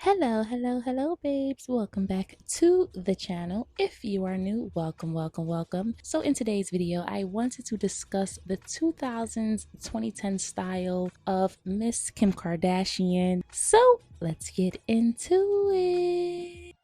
Hello, babes. Welcome back to the channel. If you are new, welcome. So in today's video, I wanted to discuss the 2000s 2010 style of Miss Kim Kardashian. So let's get into it.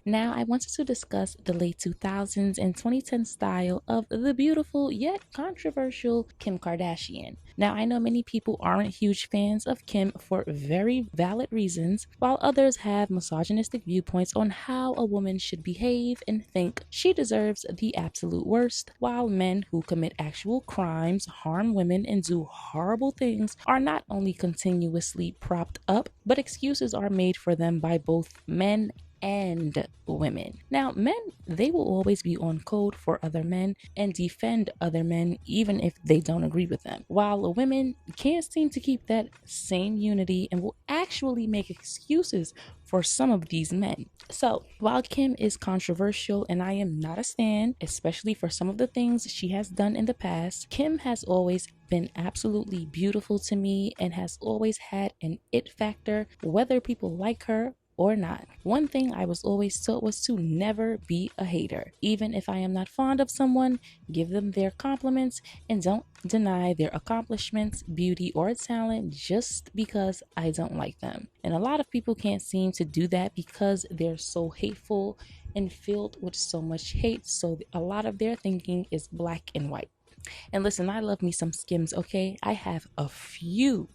Now, I wanted to discuss the late 2000s and 2010 style of the beautiful yet controversial Kim Kardashian. Now, I know many people aren't huge fans of Kim for very valid reasons, while others have misogynistic viewpoints on how a woman should behave and think she deserves the absolute worst, while men who commit actual crimes, harm women, and do horrible things are not only continuously propped up, but excuses are made for them by both men and women. Now, men, they will always be on code for other men and defend other men even if they don't agree with them, while women can't seem to keep that same unity and will actually make excuses for some of these men. So while Kim is controversial and I am not a stan, especially for some of the things she has done in the past, Kim has always been absolutely beautiful to me and has always had an it factor, whether people like her or not. One thing I was always taught was to never be a hater. Even if I am not fond of someone, give them their compliments and don't deny their accomplishments, beauty, or talent just because I don't like them. And a lot of people can't seem to do that because they're so hateful and filled with so much hate. So a lot of their thinking is black and white. And listen, I love me some Skims, okay? I have a few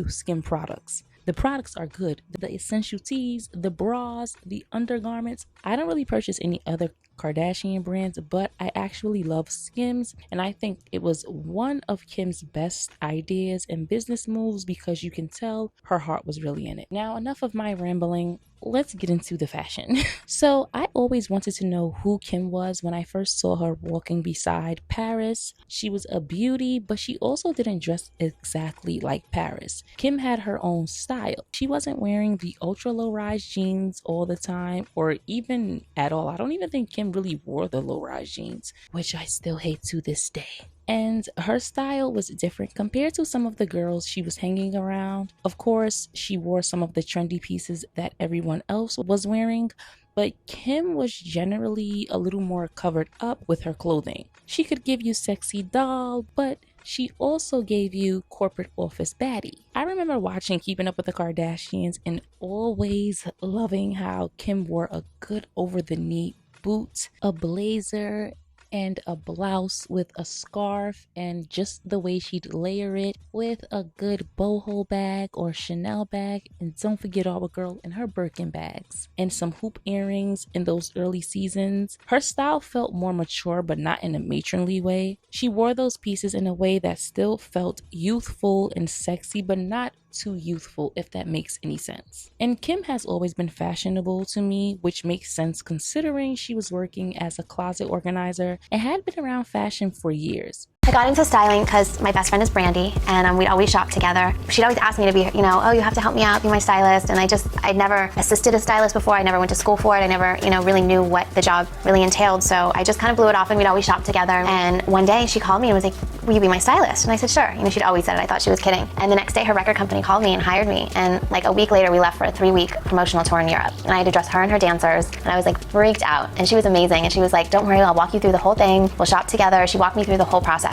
Skim products. The products are good. The essential teas, the bras, the undergarments. I don't really purchase any other Kardashian brands, but I actually love Skims, and I think it was one of Kim's best ideas and business moves because you can tell her heart was really in it. Now, enough of my rambling. Let's get into the fashion. So I always wanted to know who Kim was when I first saw her walking beside Paris. She was a beauty, but she also didn't dress exactly like Paris. Kim had her own style. She wasn't wearing the ultra low rise jeans all the time or even at all. I don't even think Kim really wore the low rise jeans, which I still hate to this day. And her style was different compared to some of the girls she was hanging around. Of course, she wore some of the trendy pieces that everyone else was wearing, but Kim was generally a little more covered up with her clothing. She could give you sexy doll, but she also gave you corporate office baddie. I remember watching Keeping Up with the Kardashians and always loving how Kim wore a good over-the-knee boot, a blazer, and a blouse with a scarf, and just the way she'd layer it with a good boho bag or Chanel bag, and don't forget our girl and her Birkin bags and some hoop earrings in those early seasons. Her style felt more mature but not in a matronly way. She wore those pieces in a way that still felt youthful and sexy but not too youthful, if that makes any sense. And Kim has always been fashionable to me, which makes sense considering she was working as a closet organizer and had been around fashion for years. I got into styling because my best friend is Brandy, and we'd always shop together. She'd always ask me to be, oh, you have to help me out, be my stylist. And I'd never assisted a stylist before. I never went to school for it. I never, really knew what the job really entailed. So I just kind of blew it off, and we'd always shop together. And one day she called me and was like, will you be my stylist? And I said, sure. She'd always said it. I thought she was kidding. And the next day her record company called me and hired me. And like a week later we left for a 3-week promotional tour in Europe. And I had to dress her and her dancers. And I was like freaked out. And she was amazing. And she was like, don't worry, I'll walk you through the whole thing. We'll shop together. She walked me through the whole process.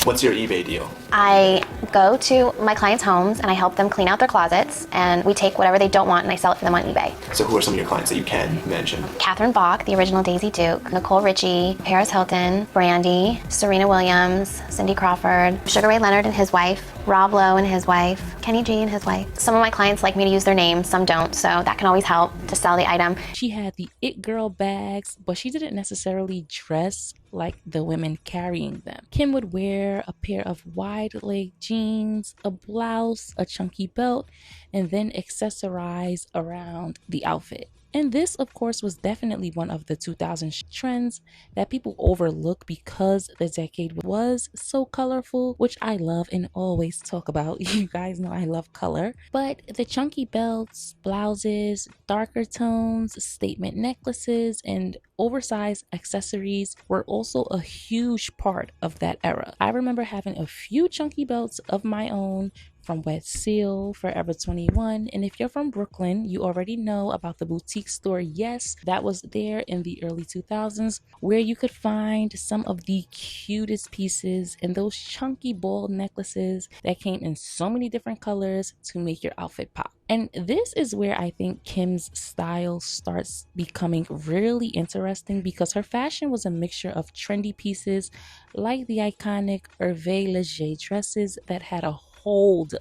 What's your eBay deal? I go to my clients' homes and I help them clean out their closets, and we take whatever they don't want and I sell it for them on eBay. So who are some of your clients that you can mention? Catherine Bach, the original Daisy Duke, Nicole Richie, Paris Hilton, Brandy, Serena Williams, Cindy Crawford, Sugar Ray Leonard and his wife, Rob Lowe and his wife, Kenny G and his wife. Some of my clients like me to use their names, some don't, so that can always help to sell the item. She had the it girl bags, but she didn't necessarily dress like the women carrying them. Kim would wear a pair of wide leg jeans, a blouse, a chunky belt, and then accessorize around the outfit. And this, of course, was definitely one of the 2000s trends that people overlook because the decade was so colorful, which I love and always talk about. You guys know I love color. But the chunky belts, blouses, darker tones, statement necklaces, and oversized accessories were also a huge part of that era. I remember having a few chunky belts of my own from Wet Seal, Forever 21. And if you're from Brooklyn, you already know about the boutique store. Yes, that was there in the early 2000s, where you could find some of the cutest pieces and those chunky ball necklaces that came in so many different colors to make your outfit pop. And this is where I think Kim's style starts becoming really interesting, because her fashion was a mixture of trendy pieces like the iconic Hervé Léger dresses that had a hold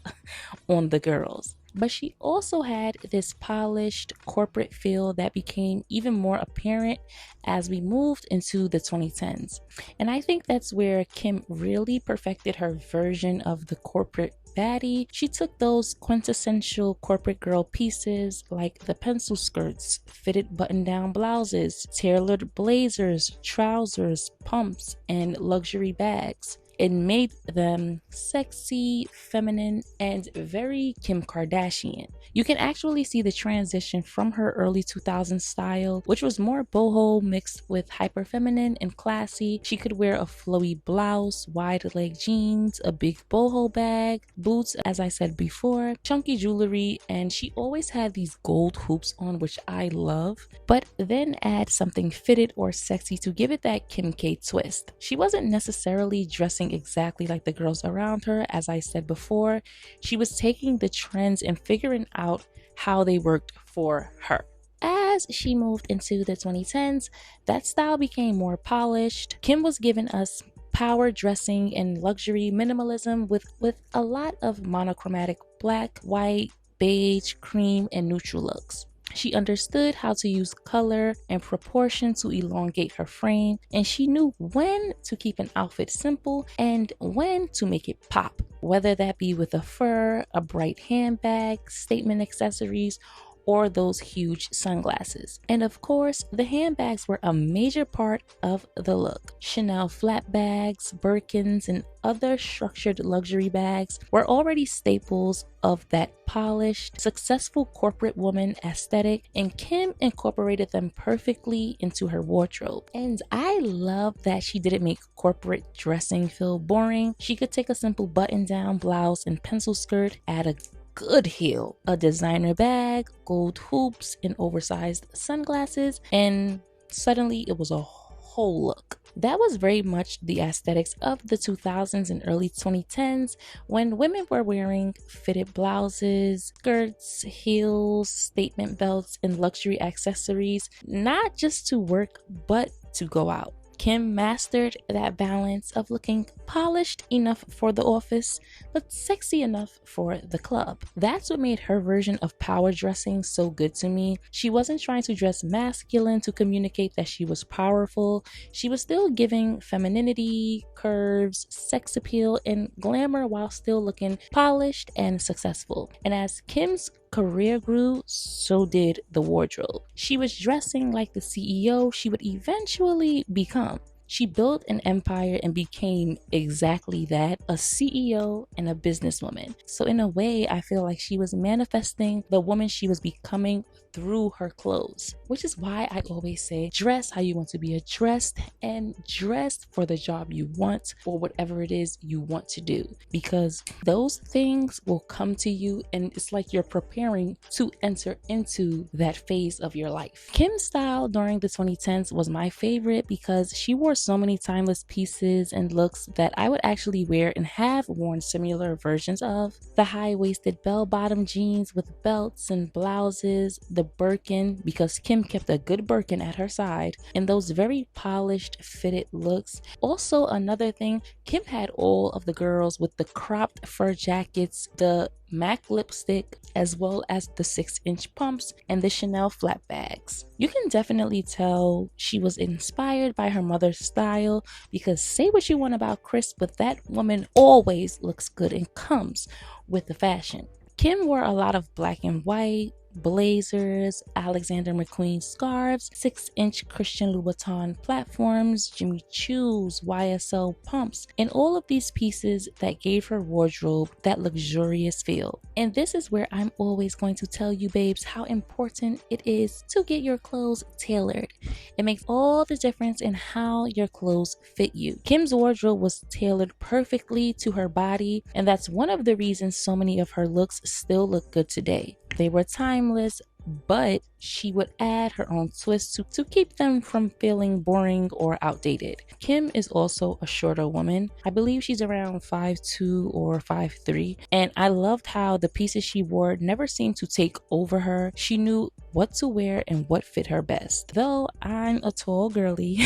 on the girls. But she also had this polished corporate feel that became even more apparent as we moved into the 2010s. And I think that's where Kim really perfected her version of the corporate baddie. She took those quintessential corporate girl pieces like the pencil skirts, fitted button-down blouses, tailored blazers, trousers, pumps, and luxury bags. It made them sexy, feminine, and very Kim Kardashian. You can actually see the transition from her early 2000s style, which was more boho mixed with hyperfeminine and classy. She could wear a flowy blouse, wide leg jeans, a big boho bag, boots, as I said before, chunky jewelry, and she always had these gold hoops on, which I love, but then add something fitted or sexy to give it that Kim K twist. She wasn't necessarily dressing exactly like the girls around her. As I said before, she was taking the trends and figuring out how they worked for her. As she moved into the 2010s, that style became more polished. Kim was giving us power dressing and luxury minimalism with a lot of monochromatic black, white, beige, cream, and neutral looks. She understood how to use color and proportion to elongate her frame, and she knew when to keep an outfit simple and when to make it pop, whether that be with a fur, a bright handbag, statement accessories, or those huge sunglasses. And of course, the handbags were a major part of the look. Chanel flat bags, Birkins, and other structured luxury bags were already staples of that polished, successful corporate woman aesthetic, and Kim incorporated them perfectly into her wardrobe. And I love that she didn't make corporate dressing feel boring. She could take a simple button-down blouse and pencil skirt, add a good heel, a designer bag, gold hoops, and oversized sunglasses, and suddenly it was a whole look. That was very much the aesthetics of the 2000s and early 2010s, when women were wearing fitted blouses, skirts, heels, statement belts, and luxury accessories, not just to work, but to go out. Kim mastered that balance of looking polished enough for the office, but sexy enough for the club. That's what made her version of power dressing so good to me. She wasn't trying to dress masculine to communicate that she was powerful. She was still giving femininity, curves, sex appeal, and glamour while still looking polished and successful. And as Kim's career grew, so did the wardrobe. She was dressing like the CEO she would eventually become. She built an empire and became exactly that, a CEO and a businesswoman. So in a way, I feel like she was manifesting the woman she was becoming through her clothes, which is why I always say dress how you want to be addressed and dress for the job you want or whatever it is you want to do, because those things will come to you and it's like you're preparing to enter into that phase of your life. Kim's style during the 2010s was my favorite because she wore so many timeless pieces and looks that I would actually wear and have worn similar versions of. The high-waisted bell-bottom jeans with belts and blouses, the Birkin, because Kim kept a good Birkin at her side, and those very polished fitted looks. Also, another thing, Kim had all of the girls with the cropped fur jackets, the MAC lipstick, as well as the 6-inch pumps and the Chanel flat bags. You can definitely tell she was inspired by her mother's style, because say what you want about Chris, but that woman always looks good and comes with the fashion. Kim wore a lot of black and white, blazers, Alexander McQueen scarves, 6-inch Christian Louboutin platforms, Jimmy Choo's, YSL pumps, and all of these pieces that gave her wardrobe that luxurious feel. And this is where I'm always going to tell you, babes, how important it is to get your clothes tailored. It makes all the difference in how your clothes fit you. Kim's wardrobe was tailored perfectly to her body, and that's one of the reasons so many of her looks still look good today. They were timeless, but she would add her own twist to keep them from feeling boring or outdated. Kim is also a shorter woman. I believe she's around 5'2" or 5'3", and I loved how the pieces she wore never seemed to take over her. She knew what to wear and what fit her best. Though I'm a tall girly,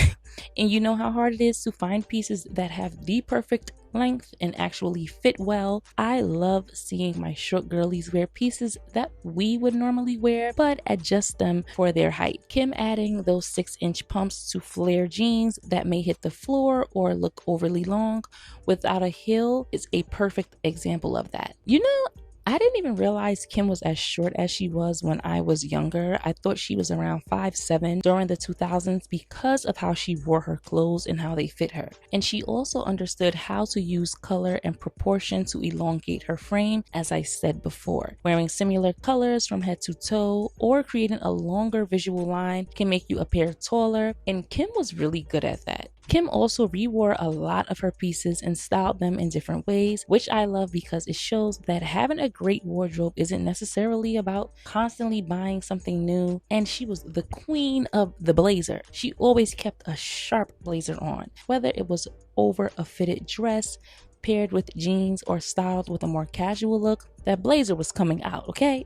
and you know how hard it is to find pieces that have the perfect length and actually fit well, I love seeing my short girlies wear pieces that we would normally wear but adjust them for their height. Kim adding those 6-inch pumps to flare jeans that may hit the floor or look overly long without a heel is a perfect example of that. You know, I didn't even realize Kim was as short as she was when I was younger. I thought she was around 5'7" during the 2000s because of how she wore her clothes and how they fit her. And she also understood how to use color and proportion to elongate her frame, as I said before. Wearing similar colors from head to toe or creating a longer visual line can make you appear taller, and Kim was really good at that. Kim also rewore a lot of her pieces and styled them in different ways, which I love because it shows that having a great wardrobe isn't necessarily about constantly buying something new. And she was the queen of the blazer. She always kept a sharp blazer on, whether it was over a fitted dress, paired with jeans, or styled with a more casual look. That blazer was coming out, okay?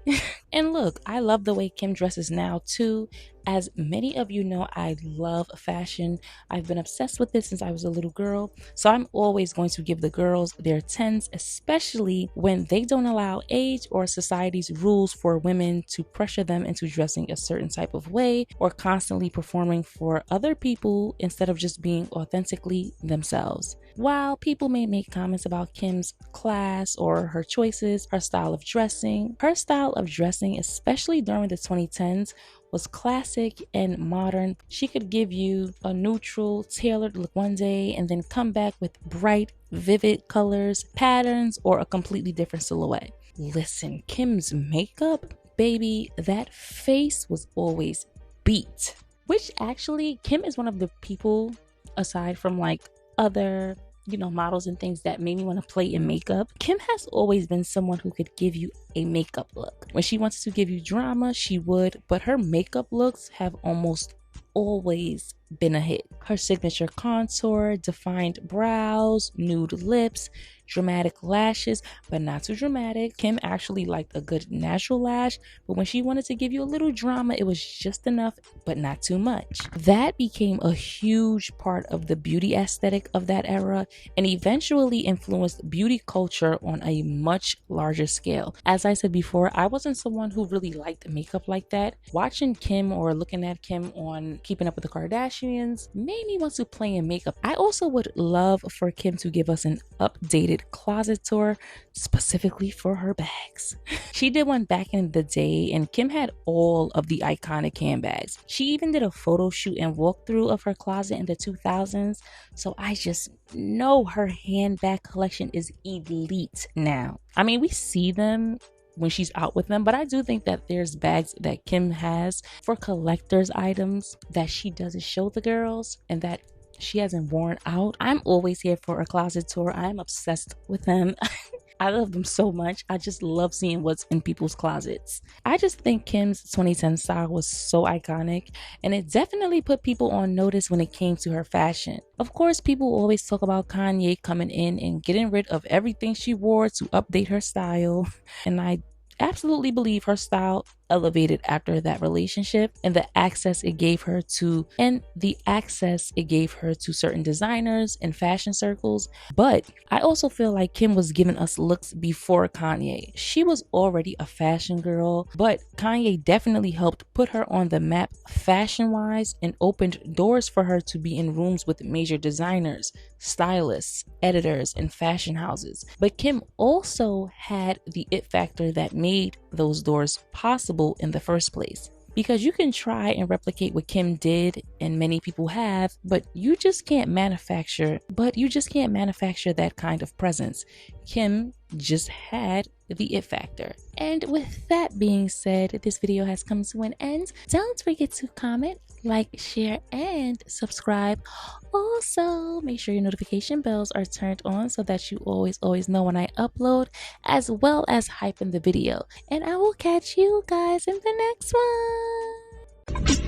And look, I love the way Kim dresses now too. As many of you know, I love fashion. I've been obsessed with this since I was a little girl. So I'm always going to give the girls their 10s, especially when they don't allow age or society's rules for women to pressure them into dressing a certain type of way or constantly performing for other people instead of just being authentically themselves. While people may make comments about Kim's class or her choices, her style of dressing, especially during the 2010s, was classic and modern. She could give you a neutral, tailored look one day and then come back with bright, vivid colors, patterns, or a completely different silhouette. Listen, Kim's makeup, baby, that face was always beat. Which actually, Kim is one of the people, aside from like other models and things, that made me want to play in makeup. Kim has always been someone who could give you a makeup look. When she wants to give you drama, she would, but her makeup looks have almost always been a hit. Her signature contour, defined brows, nude lips, dramatic lashes, but not too dramatic. Kim actually liked a good natural lash, but when she wanted to give you a little drama, it was just enough, but not too much. That became a huge part of the beauty aesthetic of that era and eventually influenced beauty culture on a much larger scale. As I said before, I wasn't someone who really liked makeup like that. Watching Kim or looking at Kim on Keeping Up with the Kardashians made me want to play in makeup. I also would love for Kim to give us an updated closet tour specifically for her bags. She did one back in the day and Kim had all of the iconic handbags. She even did a photo shoot and walkthrough of her closet in the 2000s, so I just know her handbag collection is elite now. I mean, we see them when she's out with them, but I do think that there's bags that Kim has for collector's items that she doesn't show the girls and that she hasn't worn out. I'm always here for a closet tour. I'm obsessed with them. I love them so much. I just love seeing what's in people's closets. I just think Kim's 2010 style was so iconic, and it definitely put people on notice when it came to her fashion. Of course, people always talk about Kanye coming in and getting rid of everything she wore to update her style, and I absolutely believe her style elevated after that relationship and the access it gave her to certain designers and fashion circles. But I also feel like Kim was giving us looks before Kanye. She was already a fashion girl, but Kanye definitely helped put her on the map fashion wise and opened doors for her to be in rooms with major designers, stylists, editors, and fashion houses. But Kim also had the it factor that made those doors possible in the first place. Because you can try and replicate what Kim did, and many people have, but you just can't manufacture that kind of presence. Kim just had the it factor. And with that being said, this video has come to an end. Don't forget to comment, like, share, and subscribe. Also, make sure your notification bells are turned on so that you always know when I upload, as well as hype in the video. And I will catch you guys in the next one.